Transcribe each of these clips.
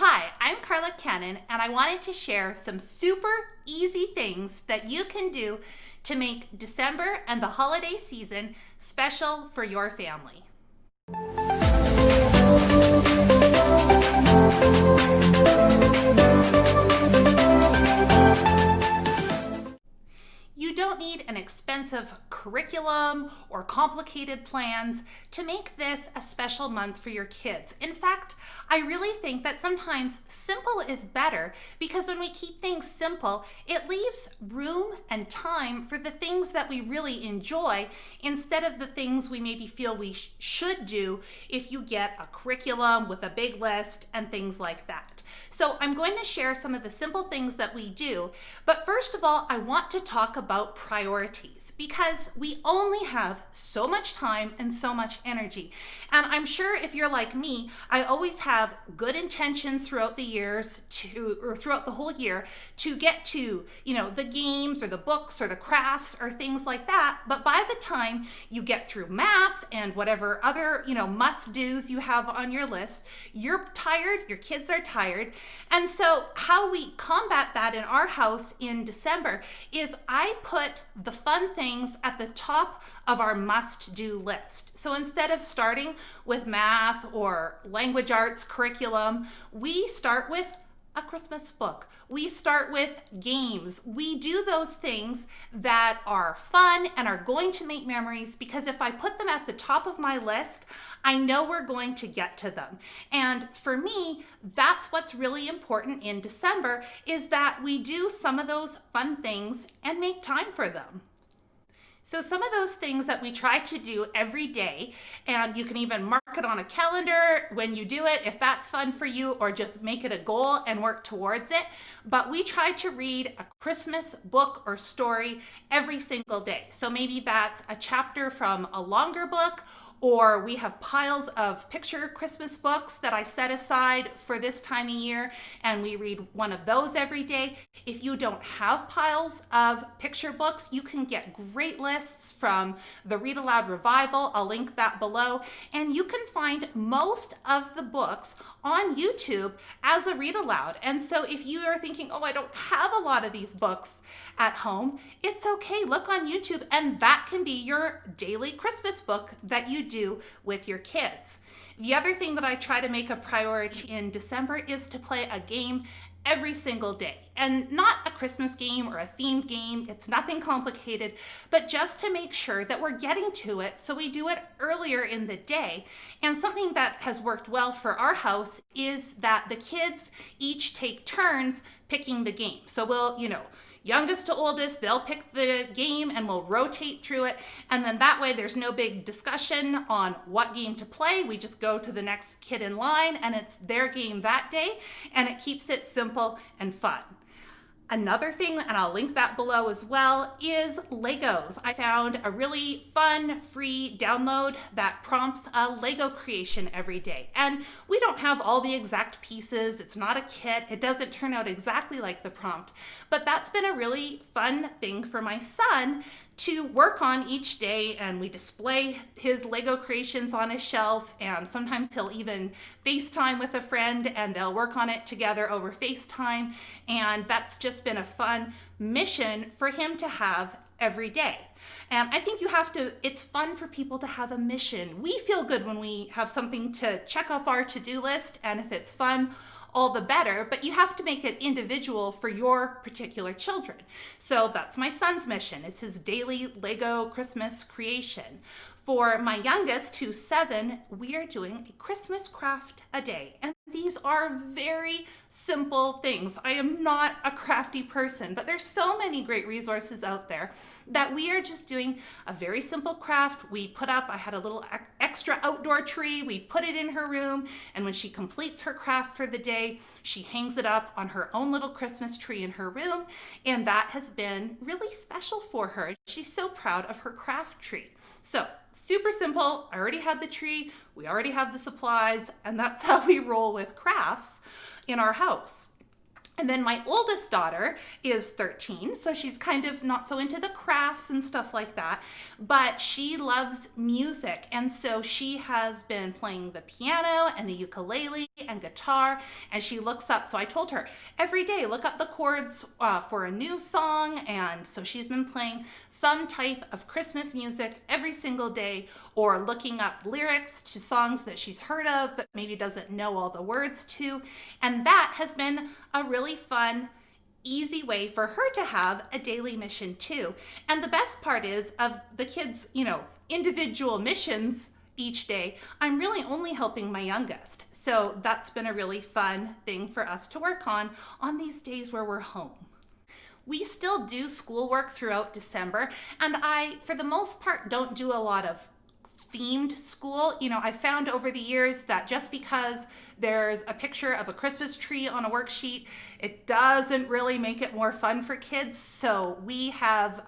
Hi, I'm Carla Cannon, and I wanted to share some super easy things that you can do to make December and the holiday season special for your family. You don't need an expensive curriculum or complicated plans to make this a special month for your kids. In fact, I really think that sometimes simple is better, because when we keep things simple, it leaves room and time for the things that we really enjoy instead of the things we maybe feel we should do if you get a curriculum with a big list and things like that. So I'm going to share some of the simple things that we do, but first of all, I want to talk about priorities, because we only have so much time and so much energy. And I'm sure if you're like me, I always have good intentions throughout the years throughout the whole year to get to, the games or the books or the crafts or things like that. But by the time you get through math and whatever other, must-dos you have on your list, you're tired, your kids are tired. And so how we combat that in our house in December is I put the fun things at the top of our must-do list. So instead of starting with math or language arts curriculum, we start with a Christmas book. We start with games. We do those things that are fun and are going to make memories, because if I put them at the top of my list, I know we're going to get to them. And for me, that's what's really important in December, is that we do some of those fun things and make time for them. So some of those things that we try to do every day, and you can even mark it on a calendar when you do it, if that's fun for you, or just make it a goal and work towards it. But we try to read a Christmas book or story every single day. So maybe that's a chapter from a longer book, or we have piles of picture Christmas books that I set aside for this time of year, and we read one of those every day. If you don't have piles of picture books, you can get great lists from the Read Aloud Revival. I'll link that below. And you can find most of the books on YouTube as a read aloud. And so if you are thinking, oh, I don't have a lot of these books at home, it's okay. Look on YouTube, and that can be your daily Christmas book that you do with your kids. The other thing that I try to make a priority in December is to play a game every single day. And not a Christmas game or a themed game. It's nothing complicated, but just to make sure that we're getting to it, so we do it earlier in the day. And something that has worked well for our house is that the kids each take turns picking the game. So we'll, youngest to oldest, they'll pick the game and we'll rotate through it. And then that way there's no big discussion on what game to play. We just go to the next kid in line and it's their game that day, and it keeps it simple and fun. Another thing, and I'll link that below as well, is Legos. I found a really fun, free download that prompts a Lego creation every day. And we don't have all the exact pieces. It's not a kit. It doesn't turn out exactly like the prompt. But that's been a really fun thing for my son to work on each day, and we display his Lego creations on his shelf, and sometimes he'll even FaceTime with a friend and they'll work on it together over FaceTime, and that's just been a fun mission for him to have every day. And I think it's fun for people to have a mission. We feel good when we have something to check off our to-do list, and if it's fun, all the better, but you have to make it individual for your particular children. So that's my son's mission, is his daily Lego Christmas creation. For my youngest, who's 7, we are doing a Christmas craft a day. And these are very simple things. I am not a crafty person, but there's so many great resources out there that we are just doing a very simple craft. I had a little extra outdoor tree. We put it in her room, and when she completes her craft for the day, she hangs it up on her own little Christmas tree in her room, and that has been really special for her. She's so proud of her craft tree. So super simple. I already had the tree. We already have the supplies, and that's how we roll with crafts in our house. And then my oldest daughter is 13, so she's kind of not so into the crafts and stuff like that, but she loves music. And so she has been playing the piano and the ukulele and guitar, and she looks up. So I told her every day, look up the chords for a new song. And so she's been playing some type of Christmas music every single day, or looking up lyrics to songs that she's heard of but maybe doesn't know all the words to. And that has been a really fun, easy way for her to have a daily mission too. And the best part is, of the kids, individual missions each day, I'm really only helping my youngest. So that's been a really fun thing for us to work on these days where we're home. We still do schoolwork throughout December, and I, for the most part, don't do a lot of themed school. I found over the years that just because there's a picture of a Christmas tree on a worksheet, it doesn't really make it more fun for kids. So we have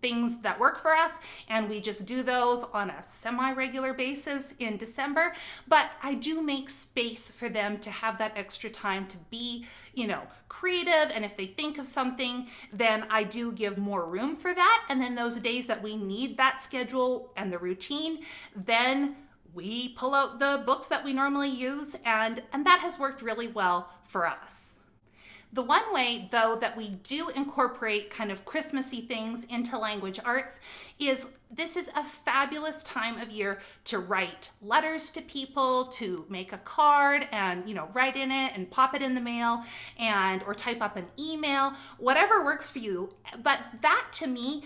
things that work for us, and we just do those on a semi-regular basis in December. But I do make space for them to have that extra time to be, creative. And if they think of something, then I do give more room for that. And then those days that we need that schedule and the routine, then we pull out the books that we normally use, and that has worked really well for us. The one way, though, that we do incorporate kind of Christmassy things into language arts is this is a fabulous time of year to write letters to people, to make a card and, write in it and pop it in the mail, and or type up an email, whatever works for you. But that, to me,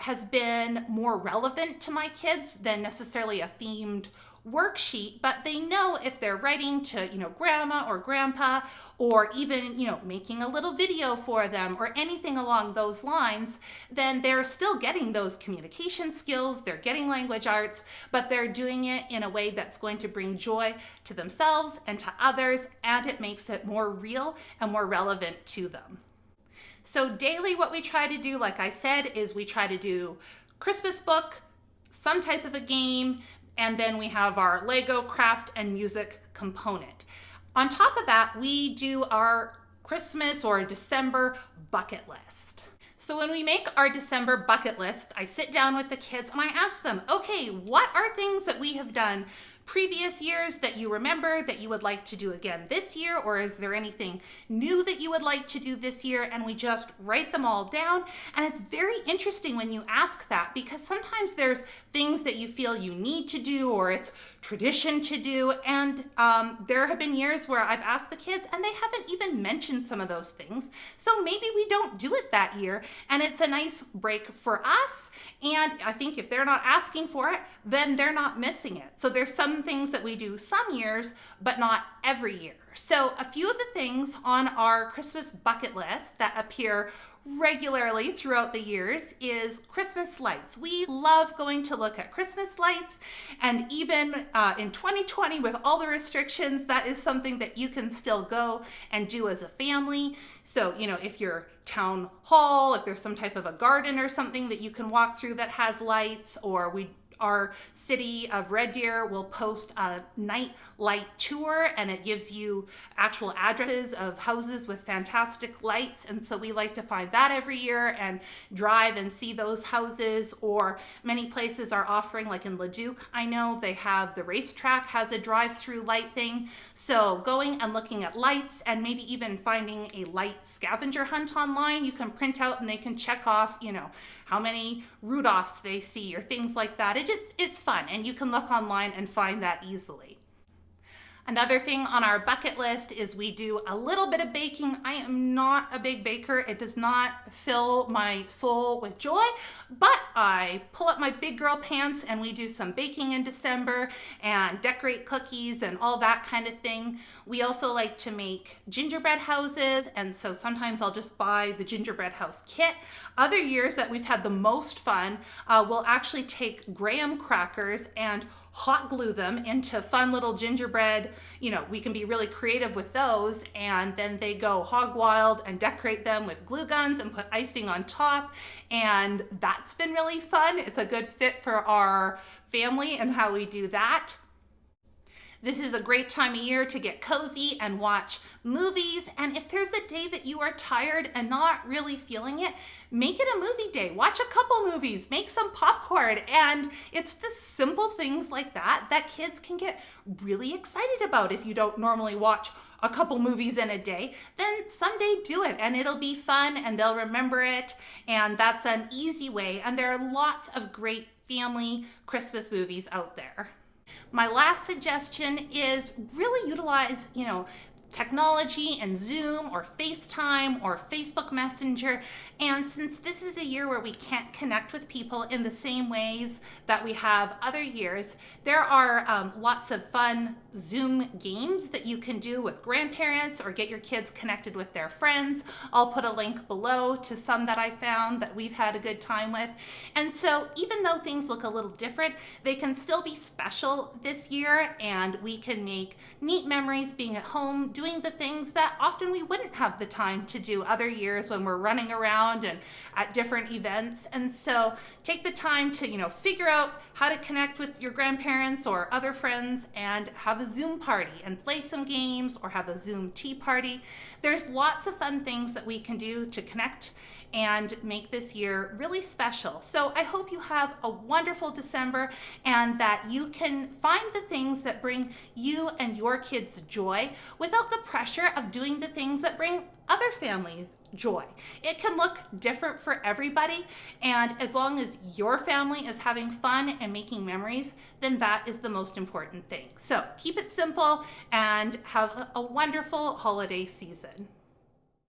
has been more relevant to my kids than necessarily a themed worksheet. But they know if they're writing to, grandma or grandpa, or even, making a little video for them or anything along those lines, then they're still getting those communication skills, they're getting language arts, but they're doing it in a way that's going to bring joy to themselves and to others, and it makes it more real and more relevant to them. So daily, what we try to do, like I said, is we try to do Christmas book, some type of a game, and then we have our Lego craft and music component. On top of that, we do our Christmas or December bucket list. So when we make our December bucket list, I sit down with the kids and I ask them, okay, what are things that we have done previous years that you remember that you would like to do again this year, or is there anything new that you would like to do this year? And we just write them all down. And it's very interesting when you ask that, because sometimes there's things that you feel you need to do, or it's tradition to do. And there have been years where I've asked the kids and they haven't even mentioned some of those things. So maybe we don't do it that year, and it's a nice break for us. And I think if they're not asking for it, then they're not missing it. So there's some things that we do some years, but not every year. So a few of the things on our Christmas bucket list that appear regularly throughout the years is Christmas lights. We love going to look at Christmas lights, and even in 2020 with all the restrictions, that is something that you can still go and do as a family. So, if you're town hall, if there's some type of a garden or something that you can walk through that has lights, or our city of Red Deer will post a night light tour, and it gives you actual addresses of houses with fantastic lights. And so we like to find that every year and drive and see those houses. Or many places are offering, like in Leduc, I know they have the racetrack has a drive-through light thing. So going and looking at lights, and maybe even finding a light scavenger hunt online, you can print out and they can check off, how many Rudolphs they see or things like that. It's fun, and you can look online and find that easily. Another thing on our bucket list is we do a little bit of baking. I am not a big baker. It does not fill my soul with joy, but I pull up my big girl pants and we do some baking in December and decorate cookies and all that kind of thing. We also like to make gingerbread houses, and so sometimes I'll just buy the gingerbread house kit. Other years that we've had the most fun, we'll actually take graham crackers and hot glue them into fun little gingerbread. We can be really creative with those, and then they go hog wild and decorate them with glue guns and put icing on top. And that's been really fun. It's a good fit for our family and how we do that. This is a great time of year to get cozy and watch movies. And if there's a day that you are tired and not really feeling it, make it a movie day. Watch a couple movies, make some popcorn. And it's the simple things like that that kids can get really excited about. If you don't normally watch a couple movies in a day, then someday do it and it'll be fun and they'll remember it. And that's an easy way. And there are lots of great family Christmas movies out there. My last suggestion is really utilize, technology and Zoom or FaceTime or Facebook Messenger. And since this is a year where we can't connect with people in the same ways that we have other years, there are lots of fun Zoom games that you can do with grandparents or get your kids connected with their friends. I'll put a link below to some that I found that we've had a good time with. And so even though things look a little different, they can still be special this year, and we can make neat memories being at home, doing the things that often we wouldn't have the time to do other years when we're running around and at different events. And so take the time to, figure out how to connect with your grandparents or other friends and have a Zoom party and play some games or have a Zoom tea party. There's lots of fun things that we can do to connect and make this year really special. So I hope you have a wonderful December and that you can find the things that bring you and your kids joy without the pressure of doing the things that bring other families joy. It can look different for everybody, and as long as your family is having fun and making memories, then that is the most important thing. So keep it simple and have a wonderful holiday season.